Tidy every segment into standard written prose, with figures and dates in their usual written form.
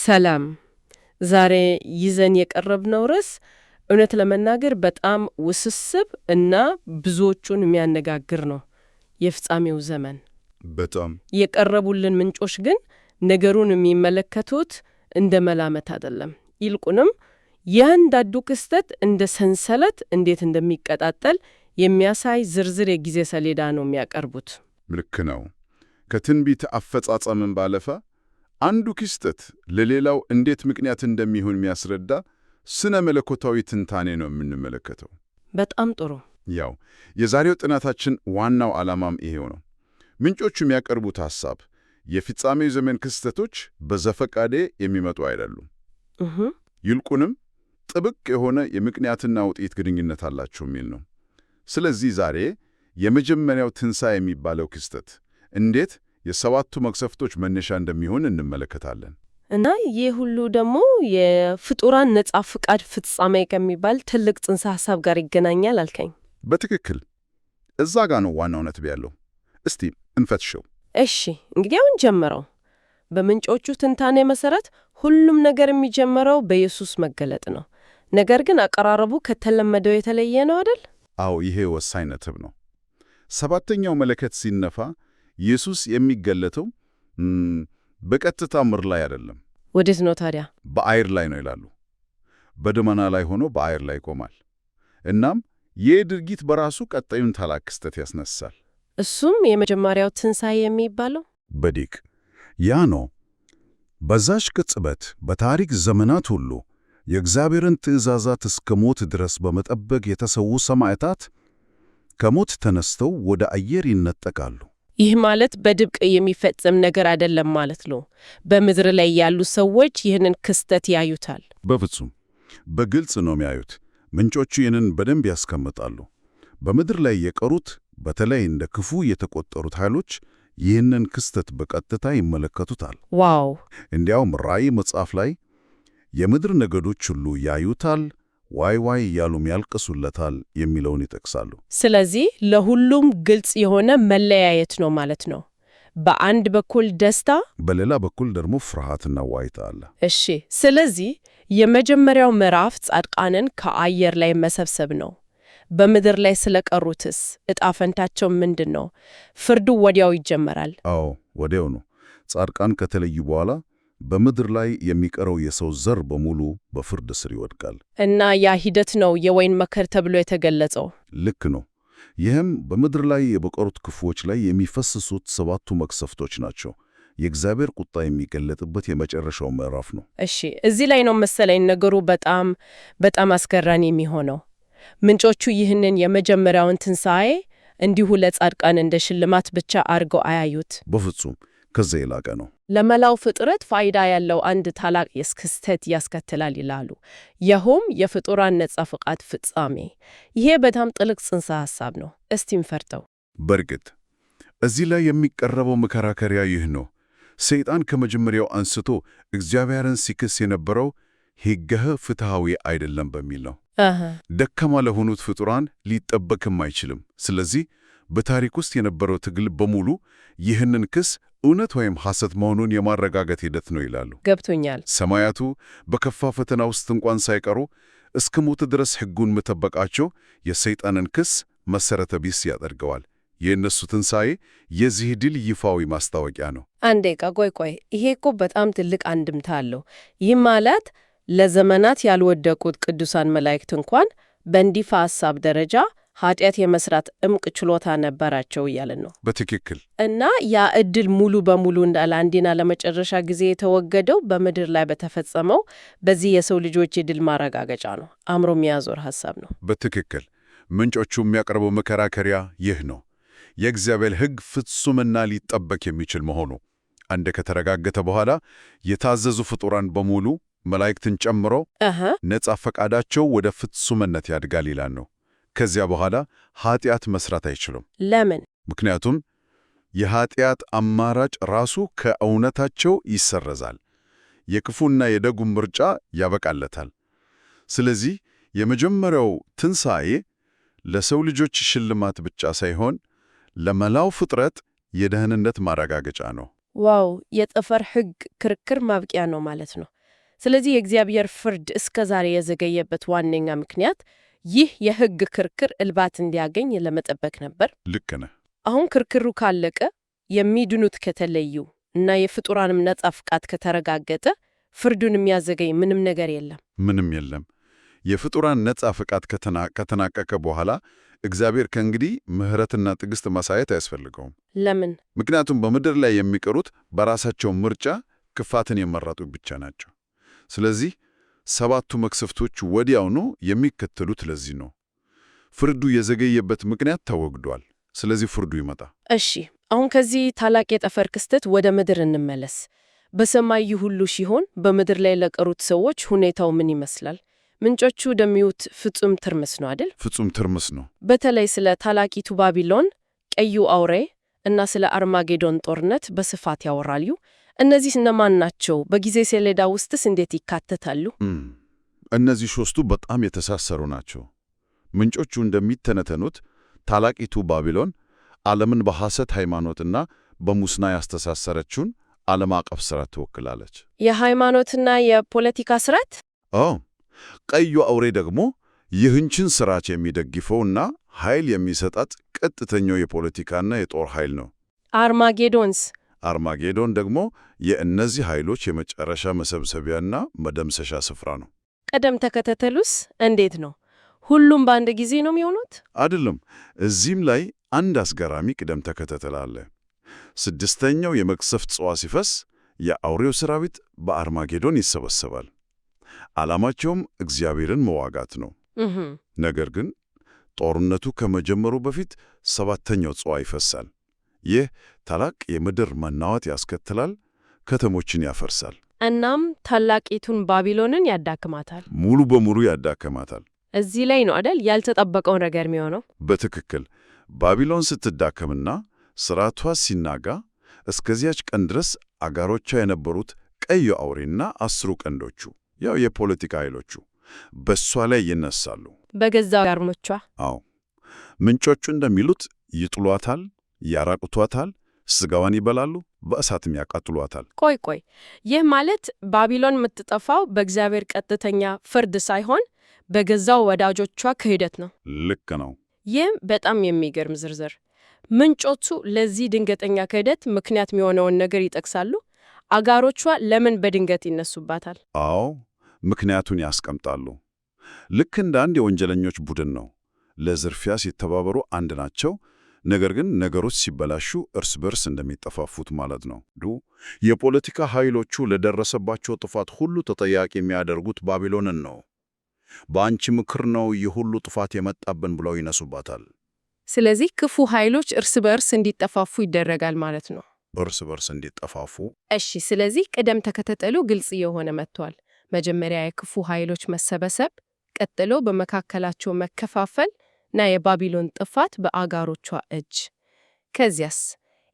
ሰላም። ዛሬ ይዘን የቀረብነው ርዕስ እውነት ለመናገር በጣም ውስብስብ እና ብዙዎቹን የሚያነጋግር ነው። የፍጻሜው ዘመን። በጣም የቀረቡልን ምንጮች ግን ነገሩን የሚመለከቱት እንደ መላመት አይደለም። ይልቁንም ያንዳንዱ ክስተት እንደ ሰንሰለት እንዴት እንደሚቀጣጠል የሚያሳይ ዝርዝር የጊዜ ሰሌዳ ነው የሚያቀርቡት። ልክ ነው። ከትንቢት አፈጻጸምን ባለፈ አንዱ ክስተት ለሌላው እንዴት ምክንያት እንደሚሆን የሚያስረዳ ስነ መለኮታዊ ትንታኔ ነው የምንመለከተው። በጣም ጥሩ። ያው የዛሬው ጥናታችን ዋናው ዓላማም ይሄው ነው። ምንጮቹ የሚያቀርቡት ሐሳብ የፍጻሜው ዘመን ክስተቶች በዘፈቃዴ የሚመጡ አይደሉም። ይልቁንም ጥብቅ የሆነ የምክንያትና ውጤት ግንኙነት አላቸው የሚል ነው። ስለዚህ ዛሬ የመጀመሪያው ትንሣኤ የሚባለው ክስተት እንዴት የሰባቱ መቅሰፍቶች መነሻ እንደሚሆን እንመለከታለን። እና ይህ ሁሉ ደግሞ የፍጡራን ነጻ ፍቃድ ፍጻሜ ከሚባል ትልቅ ጽንሰ ሐሳብ ጋር ይገናኛል አልከኝ? በትክክል እዛ ጋ ነው ዋናው ነጥብ ያለው። እስቲ እንፈትሸው። እሺ፣ እንግዲህ አሁን ጀምረው። በምንጮቹ ትንታኔ መሰረት ሁሉም ነገር የሚጀምረው በኢየሱስ መገለጥ ነው። ነገር ግን አቀራረቡ ከተለመደው የተለየ ነው አይደል? አዎ፣ ይሄ ወሳኝ ነጥብ ነው። ሰባተኛው መለከት ሲነፋ ኢየሱስ የሚገለጠው በቀጥታ ምድር ላይ አይደለም። ወዴት ነው ታዲያ? በአየር ላይ ነው ይላሉ። በደመና ላይ ሆኖ በአየር ላይ ይቆማል። እናም ይህ ድርጊት በራሱ ቀጣዩን ታላቅ ክስተት ያስነሳል። እሱም የመጀመሪያው ትንሣኤ የሚባለው በዲቅ ያ ነው። በዛች ቅጽበት በታሪክ ዘመናት ሁሉ የእግዚአብሔርን ትእዛዛት እስከ ሞት ድረስ በመጠበቅ የተሰዉ ሰማዕታት ከሞት ተነስተው ወደ አየር ይነጠቃሉ። ይህ ማለት በድብቅ የሚፈጸም ነገር አይደለም ማለት ነው። በምድር ላይ ያሉ ሰዎች ይህንን ክስተት ያዩታል። በፍጹም በግልጽ ነው የሚያዩት። ምንጮቹ ይህንን በደንብ ያስቀምጣሉ። በምድር ላይ የቀሩት በተለይ እንደ ክፉ የተቆጠሩት ኃይሎች ይህንን ክስተት በቀጥታ ይመለከቱታል። ዋው! እንዲያውም ራእይ መጽሐፍ ላይ የምድር ነገዶች ሁሉ ያዩታል፣ ዋይ ዋይ እያሉም ያልቅሱለታል የሚለውን ይጠቅሳሉ። ስለዚህ ለሁሉም ግልጽ የሆነ መለያየት ነው ማለት ነው። በአንድ በኩል ደስታ፣ በሌላ በኩል ደግሞ ፍርሃትና ዋይታ አለ። እሺ፣ ስለዚህ የመጀመሪያው ምዕራፍ ጻድቃንን ከአየር ላይ መሰብሰብ ነው። በምድር ላይ ስለቀሩትስ ዕጣ ፈንታቸው ምንድን ነው? ፍርዱ ወዲያው ይጀመራል? አዎ፣ ወዲያው ነው። ጻድቃን ከተለዩ በኋላ በምድር ላይ የሚቀረው የሰው ዘር በሙሉ በፍርድ ስር ይወድቃል። እና ያ ሂደት ነው የወይን መከር ተብሎ የተገለጸው። ልክ ነው። ይህም በምድር ላይ የበቀሩት ክፉዎች ላይ የሚፈስሱት ሰባቱ መቅሰፍቶች ናቸው። የእግዚአብሔር ቁጣ የሚገለጥበት የመጨረሻው ምዕራፍ ነው። እሺ፣ እዚህ ላይ ነው መሰለኝ ነገሩ በጣም አስገራሚ የሚሆነው። ምንጮቹ ይህንን የመጀመሪያውን ትንሣኤ እንዲሁ ለጻድቃን እንደ ሽልማት ብቻ አድርገው አያዩት። በፍጹም ከዛ የላቀ ነው። ለመላው ፍጥረት ፋይዳ ያለው አንድ ታላቅ ክስተት ያስከትላል ይላሉ። ይኸውም የፍጡራን ነጻ ፍቃድ ፍጻሜ። ይሄ በጣም ጥልቅ ጽንሰ ሐሳብ ነው። እስቲ እንፈርተው። በእርግጥ እዚህ ላይ የሚቀረበው መከራከሪያ ይህ ነው። ሰይጣን ከመጀመሪያው አንስቶ እግዚአብሔርን ሲክስ የነበረው ሕግህ ፍትሐዊ አይደለም በሚል ነው። ደካማ ለሆኑት ፍጡራን ሊጠበቅም አይችልም። ስለዚህ በታሪክ ውስጥ የነበረው ትግል በሙሉ ይህንን ክስ እውነት ወይም ሐሰት መሆኑን የማረጋገጥ ሂደት ነው ይላሉ። ገብቶኛል። ሰማያቱ በከፋ ፈተና ውስጥ እንኳን ሳይቀሩ እስከ ሞት ድረስ ሕጉን መጠበቃቸው የሰይጣንን ክስ መሠረተ ቢስ ያደርገዋል። የእነሱ ትንሣኤ የዚህ ድል ይፋዊ ማስታወቂያ ነው። አንዴ ቆይ፣ ይሄ እኮ በጣም ትልቅ አንድምታ አለው። ይህ ማለት ለዘመናት ያልወደቁት ቅዱሳን መላእክት እንኳን በእንዲፋ ሐሳብ ደረጃ ኃጢአት የመስራት እምቅ ችሎታ ነበራቸው እያለን ነው። በትክክል። እና ያ ዕድል ሙሉ በሙሉ ለአንዴና ለመጨረሻ ጊዜ የተወገደው በምድር ላይ በተፈጸመው በዚህ የሰው ልጆች የድል ማረጋገጫ ነው። አእምሮ የሚያዞር ሐሳብ ነው። በትክክል። ምንጮቹ የሚያቀርበው መከራከሪያ ይህ ነው። የእግዚአብሔር ሕግ ፍጹምና ሊጠበቅ የሚችል መሆኑ አንድ ከተረጋገጠ በኋላ የታዘዙ ፍጡራን በሙሉ መላእክትን ጨምሮ ነጻ ፈቃዳቸው ወደ ፍጹምነት ያድጋል ይላል ነው። ከዚያ በኋላ ኃጢአት መስራት አይችሉም። ለምን? ምክንያቱም የኃጢአት አማራጭ ራሱ ከእውነታቸው ይሰረዛል። የክፉና የደጉም ምርጫ ያበቃለታል። ስለዚህ የመጀመሪያው ትንሣኤ ለሰው ልጆች ሽልማት ብቻ ሳይሆን ለመላው ፍጥረት የደህንነት ማረጋገጫ ነው። ዋው! የጠፈር ሕግ ክርክር ማብቂያ ነው ማለት ነው። ስለዚህ የእግዚአብሔር ፍርድ እስከ ዛሬ የዘገየበት ዋነኛ ምክንያት ይህ የሕግ ክርክር እልባት እንዲያገኝ ለመጠበቅ ነበር። ልክ ነህ። አሁን ክርክሩ ካለቀ፣ የሚድኑት ከተለዩ እና የፍጡራንም ነጻ ፍቃድ ከተረጋገጠ ፍርዱን የሚያዘገይ ምንም ነገር የለም። ምንም የለም። የፍጡራን ነጻ ፍቃድ ከተናቀቀ በኋላ እግዚአብሔር ከእንግዲህ ምሕረትና ትዕግስት ማሳየት አያስፈልገውም። ለምን? ምክንያቱም በምድር ላይ የሚቀሩት በራሳቸው ምርጫ ክፋትን የመረጡ ብቻ ናቸው። ስለዚህ 7ቱ መቅሰፍቶች ወዲያውኑ የሚከተሉት ለዚህ ነው። ፍርዱ የዘገየበት ምክንያት ተወግዷል። ስለዚህ ፍርዱ ይመጣ። እሺ፣ አሁን ከዚህ ታላቅ የጠፈር ክስተት ወደ ምድር እንመለስ። በሰማይ ይህ ሁሉ ሲሆን በምድር ላይ ለቀሩት ሰዎች ሁኔታው ምን ይመስላል? ምንጮቹ እንደሚሉት ፍጹም ትርምስ ነው አይደል? ፍጹም ትርምስ ነው። በተለይ ስለ ታላቂቱ ባቢሎን፣ ቀዩ አውሬ እና ስለ አርማጌዶን ጦርነት በስፋት ያወራሉ። እነዚህ እነማን ናቸው? በጊዜ ሰሌዳ ውስጥስ እንዴት ይካተታሉ? እነዚህ ሦስቱ በጣም የተሳሰሩ ናቸው። ምንጮቹ እንደሚተነተኑት ታላቂቱ ባቢሎን ዓለምን በሐሰት ሃይማኖትና በሙስና ያስተሳሰረችውን ዓለም አቀፍ ሥርዓት ትወክላለች። የሃይማኖትና የፖለቲካ ሥርዓት? አዎ። ቀዩ አውሬ ደግሞ ይህንችን ሥርዓት የሚደግፈውና ኃይል የሚሰጣት ቀጥተኛው የፖለቲካና የጦር ኃይል ነው። አርማጌዶንስ? አርማጌዶን ደግሞ የእነዚህ ኃይሎች የመጨረሻ መሰብሰቢያና መደምሰሻ ስፍራ ነው። ቅደም ተከተሉስ እንዴት ነው? ሁሉም በአንድ ጊዜ ነው የሚሆኑት? አይደለም። እዚህም ላይ አንድ አስገራሚ ቅደም ተከተል አለ። 6ኛው የመቅሰፍት ጽዋ ሲፈስ የአውሬው ሰራዊት በአርማጌዶን ይሰበሰባል። ዓላማቸውም እግዚአብሔርን መዋጋት ነው። ነገር ግን ጦርነቱ ከመጀመሩ በፊት 7ኛው ጽዋ ይፈሳል። ይህ ታላቅ የምድር መናወጥ ያስከትላል፣ ከተሞችን ያፈርሳል። እናም ታላቂቱን ባቢሎንን ያዳክማታል። ሙሉ በሙሉ ያዳክማታል። እዚህ ላይ ነው አይደል ያልተጠበቀው ነገር የሚሆነው? በትክክል ባቢሎን ስትዳከምና ሥርዓቷ ሲናጋ እስከዚያች ቀን ድረስ አጋሮቿ የነበሩት ቀዩ አውሬና 10ሩ ቀንዶቹ ያው የፖለቲካ ኃይሎቹ በሷ ላይ ይነሳሉ። በገዛ አጋሮቿ? አዎ። ምንጮቹ እንደሚሉት ይጥሏታል፣ ያራቁቷታል፣ ስጋዋን ይበላሉ፣ በእሳትም ያቃጥሏታል። ቆይ፣ ይህ ማለት ባቢሎን የምትጠፋው በእግዚአብሔር ቀጥተኛ ፍርድ ሳይሆን በገዛው ወዳጆቿ ክህደት ነው? ልክ ነው። ይህም በጣም የሚገርም ዝርዝር። ምንጮቹ ለዚህ ድንገተኛ ክህደት ምክንያት የሚሆነውን ነገር ይጠቅሳሉ። አጋሮቿ ለምን በድንገት ይነሱባታል? አዎ፣ ምክንያቱን ያስቀምጣሉ። ልክ እንደ አንድ የወንጀለኞች ቡድን ነው። ለዝርፊያ ሲተባበሩ አንድ ናቸው፣ ነገር ግን ነገሮች ሲበላሹ እርስ በርስ እንደሚጠፋፉት ማለት ነው። የፖለቲካ ኃይሎቹ ለደረሰባቸው ጥፋት ሁሉ ተጠያቂ የሚያደርጉት ባቢሎንን ነው። በአንቺ ምክር ነው ይህ ሁሉ ጥፋት የመጣብን ብለው ይነሱባታል። ስለዚህ ክፉ ኃይሎች እርስ በርስ እንዲጠፋፉ ይደረጋል ማለት ነው። እርስ በርስ እንዲጠፋፉ። እሺ፣ ስለዚህ ቅደም ተከተሉ ግልጽ የሆነ መጥቷል። መጀመሪያ የክፉ ኃይሎች መሰበሰብ፣ ቀጥሎ በመካከላቸው መከፋፈል እና የባቢሎን ጥፋት በአጋሮቿ እጅ። ከዚያስ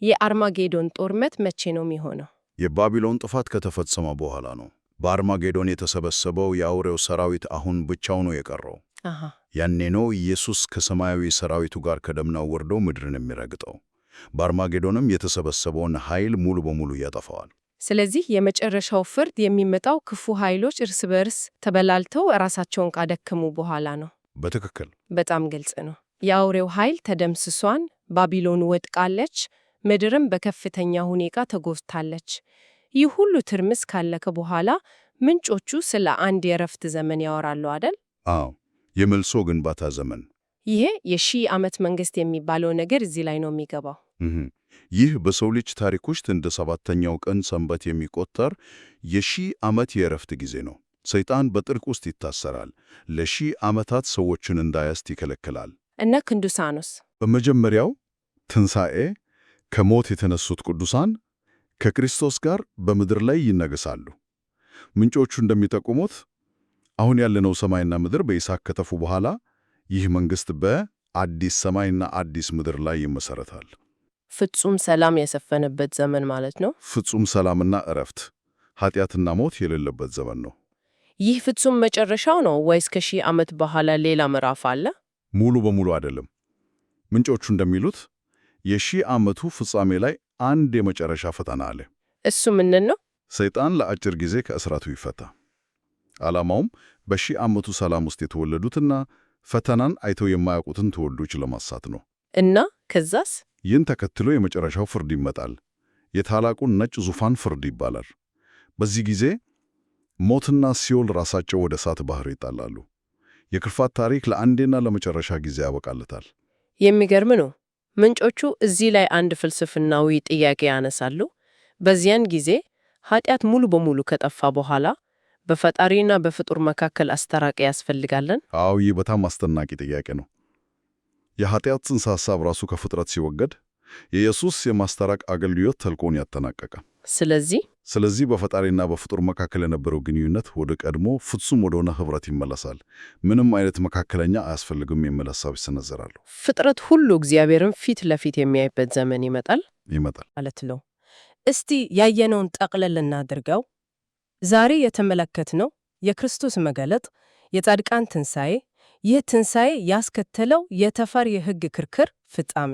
የአርማጌዶን ጦርነት መቼ ነው የሚሆነው? የባቢሎን ጥፋት ከተፈጸመ በኋላ ነው። በአርማጌዶን የተሰበሰበው የአውሬው ሰራዊት አሁን ብቻው ነው የቀረው። ያኔ ነው ኢየሱስ ከሰማያዊ ሰራዊቱ ጋር ከደመናው ወርዶ ምድርን የሚረግጠው። በአርማጌዶንም የተሰበሰበውን ኃይል ሙሉ በሙሉ ያጠፋዋል። ስለዚህ የመጨረሻው ፍርድ የሚመጣው ክፉ ኃይሎች እርስ በርስ ተበላልተው ራሳቸውን ካደከሙ በኋላ ነው። በትክክል። በጣም ግልጽ ነው። የአውሬው ኃይል ተደምስሷን፣ ባቢሎን ወድቃለች፣ ምድርም በከፍተኛ ሁኔታ ተጎድታለች። ይህ ሁሉ ትርምስ ካለከ በኋላ ምንጮቹ ስለ አንድ የእረፍት ዘመን ያወራሉ አይደል? አዎ፣ የመልሶ ግንባታ ዘመን። ይሄ የ1000 ዓመት መንግስት የሚባለው ነገር እዚህ ላይ ነው የሚገባው። ይህ በሰው ልጅ ታሪክ ውስጥ እንደ 7ኛው ቀን ሰንበት የሚቆጠር የ1000 ዓመት የእረፍት ጊዜ ነው። ሰይጣን በጥልቅ ውስጥ ይታሰራል። ለ1000 ዓመታት ሰዎችን እንዳያስት ይከለክላል። እና ቅዱሳኑስ? በመጀመሪያው ትንሣኤ ከሞት የተነሱት ቅዱሳን ከክርስቶስ ጋር በምድር ላይ ይነገሳሉ። ምንጮቹ እንደሚጠቁሙት አሁን ያለነው ሰማይና ምድር በይስሐቅ ከተፉ በኋላ ይህ መንግሥት በአዲስ ሰማይና አዲስ ምድር ላይ ይመሰረታል። ፍጹም ሰላም የሰፈነበት ዘመን ማለት ነው። ፍጹም ሰላምና እረፍት፣ ኃጢአትና ሞት የሌለበት ዘመን ነው። ይህ ፍጹም መጨረሻው ነው ወይስ ከ1000 ዓመት በኋላ ሌላ ምዕራፍ አለ? ሙሉ በሙሉ አይደለም። ምንጮቹ እንደሚሉት የ1000 ዓመቱ ፍጻሜ ላይ አንድ የመጨረሻ ፈተና አለ። እሱ ምንን ነው? ሰይጣን ለአጭር ጊዜ ከእስራቱ ይፈታ። ዓላማውም በሺህ ዓመቱ ሰላም ውስጥ የተወለዱትና ፈተናን አይተው የማያውቁትን ትውልዶች ለማሳት ነው። እና ከዛስ? ይህን ተከትሎ የመጨረሻው ፍርድ ይመጣል። የታላቁን ነጭ ዙፋን ፍርድ ይባላል። በዚህ ጊዜ ሞትና ሲኦል ራሳቸው ወደ እሳት ባህር ይጣላሉ። የክርፋት ታሪክ ለአንዴና ለመጨረሻ ጊዜ ያበቃለታል። የሚገርም ነው። ምንጮቹ እዚህ ላይ አንድ ፍልስፍናዊ ጥያቄ ያነሳሉ። በዚያን ጊዜ ኃጢአት ሙሉ በሙሉ ከጠፋ በኋላ በፈጣሪና በፍጡር መካከል አስታራቂ ያስፈልጋለን? አዎ፣ ይህ በጣም አስደናቂ ጥያቄ ነው። የኃጢአት ጽንሰ ሐሳብ ራሱ ከፍጥረት ሲወገድ የኢየሱስ የማስታረቅ አገልግሎት ተልእኮውን ያጠናቀቀ። ስለዚህ በፈጣሪና በፍጡር መካከል የነበረው ግንኙነት ወደ ቀድሞ ፍጹም ወደሆነ ኅብረት ይመለሳል። ምንም አይነት መካከለኛ አያስፈልግም የሚል ሐሳብ ይሰነዘራሉ። ፍጥረት ሁሉ እግዚአብሔርን ፊት ለፊት የሚያይበት ዘመን ይመጣል ማለት ነው። እስቲ ያየነውን ጠቅለል እናድርገው። ዛሬ የተመለከትነው የክርስቶስ መገለጥ፣ የጻድቃን ትንሣኤ፣ ይህ ትንሣኤ ያስከተለው የተፈሪ የሕግ ክርክር ፍጻሜ፣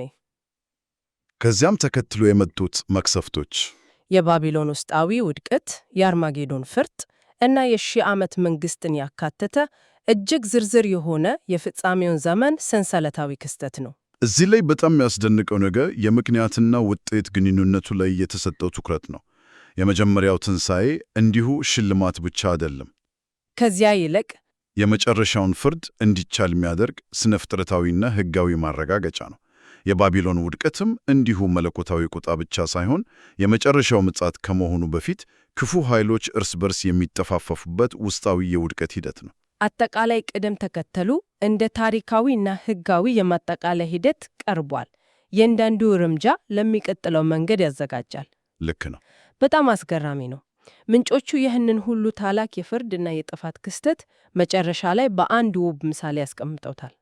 ከዚያም ተከትሎ የመጡት መቅሰፍቶች፣ የባቢሎን ውስጣዊ ውድቀት፣ የአርማጌዶን ፍርድ እና የሺህ ዓመት መንግሥትን ያካተተ እጅግ ዝርዝር የሆነ የፍጻሜውን ዘመን ሰንሰለታዊ ክስተት ነው። እዚህ ላይ በጣም የሚያስደንቀው ነገር የምክንያትና ውጤት ግንኙነቱ ላይ የተሰጠው ትኩረት ነው። የመጀመሪያው ትንሣኤ እንዲሁ ሽልማት ብቻ አይደለም። ከዚያ ይልቅ የመጨረሻውን ፍርድ እንዲቻል የሚያደርግ ስነ ፍጥረታዊና ሕጋዊ ማረጋገጫ ነው። የባቢሎን ውድቀትም እንዲሁ መለኮታዊ ቁጣ ብቻ ሳይሆን የመጨረሻው ምጽአት ከመሆኑ በፊት ክፉ ኃይሎች እርስ በርስ የሚጠፋፈፉበት ውስጣዊ የውድቀት ሂደት ነው። አጠቃላይ ቅደም ተከተሉ እንደ ታሪካዊና ሕጋዊ የማጠቃለያ ሂደት ቀርቧል። የእያንዳንዱ እርምጃ ለሚቀጥለው መንገድ ያዘጋጃል። ልክ ነው። በጣም አስገራሚ ነው። ምንጮቹ ይህንን ሁሉ ታላቅ የፍርድና የጥፋት ክስተት መጨረሻ ላይ በአንድ ውብ ምሳሌ ያስቀምጠውታል።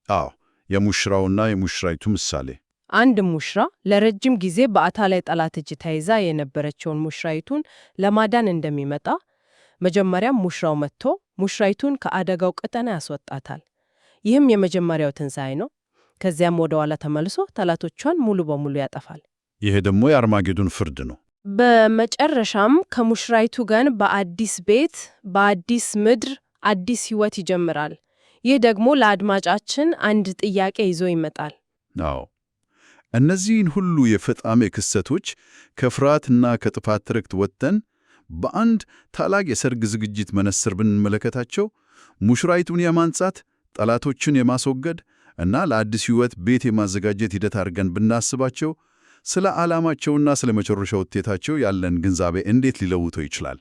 አዎ፣ የሙሽራውና የሙሽራይቱ ምሳሌ። አንድ ሙሽራ ለረጅም ጊዜ በአታላይ ጠላት እጅ ተይዛ የነበረችውን ሙሽራይቱን ለማዳን እንደሚመጣ፣ መጀመሪያም ሙሽራው መጥቶ ሙሽራይቱን ከአደጋው ቀጠና ያስወጣታል። ይህም የመጀመሪያው ትንሣኤ ነው። ከዚያም ወደ ኋላ ተመልሶ ጠላቶቿን ሙሉ በሙሉ ያጠፋል። ይሄ ደግሞ የአርማጌዶን ፍርድ ነው። በመጨረሻም ከሙሽራይቱ ጋር በአዲስ ቤት፣ በአዲስ ምድር አዲስ ሕይወት ይጀምራል። ይህ ደግሞ ለአድማጫችን አንድ ጥያቄ ይዞ ይመጣል። አዎ፣ እነዚህን ሁሉ የፍጻሜ ክስተቶች ከፍርሃትና ከጥፋት ትርክት ወጥተን በአንድ ታላቅ የሰርግ ዝግጅት መነጽር ብንመለከታቸው ሙሽራይቱን የማንጻት፣ ጠላቶችን የማስወገድ እና ለአዲስ ሕይወት ቤት የማዘጋጀት ሂደት አድርገን ብናስባቸው ስለ ዓላማቸውና ስለ መጨረሻው ውጤታቸው ያለን ግንዛቤ እንዴት ሊለውጠው ይችላል?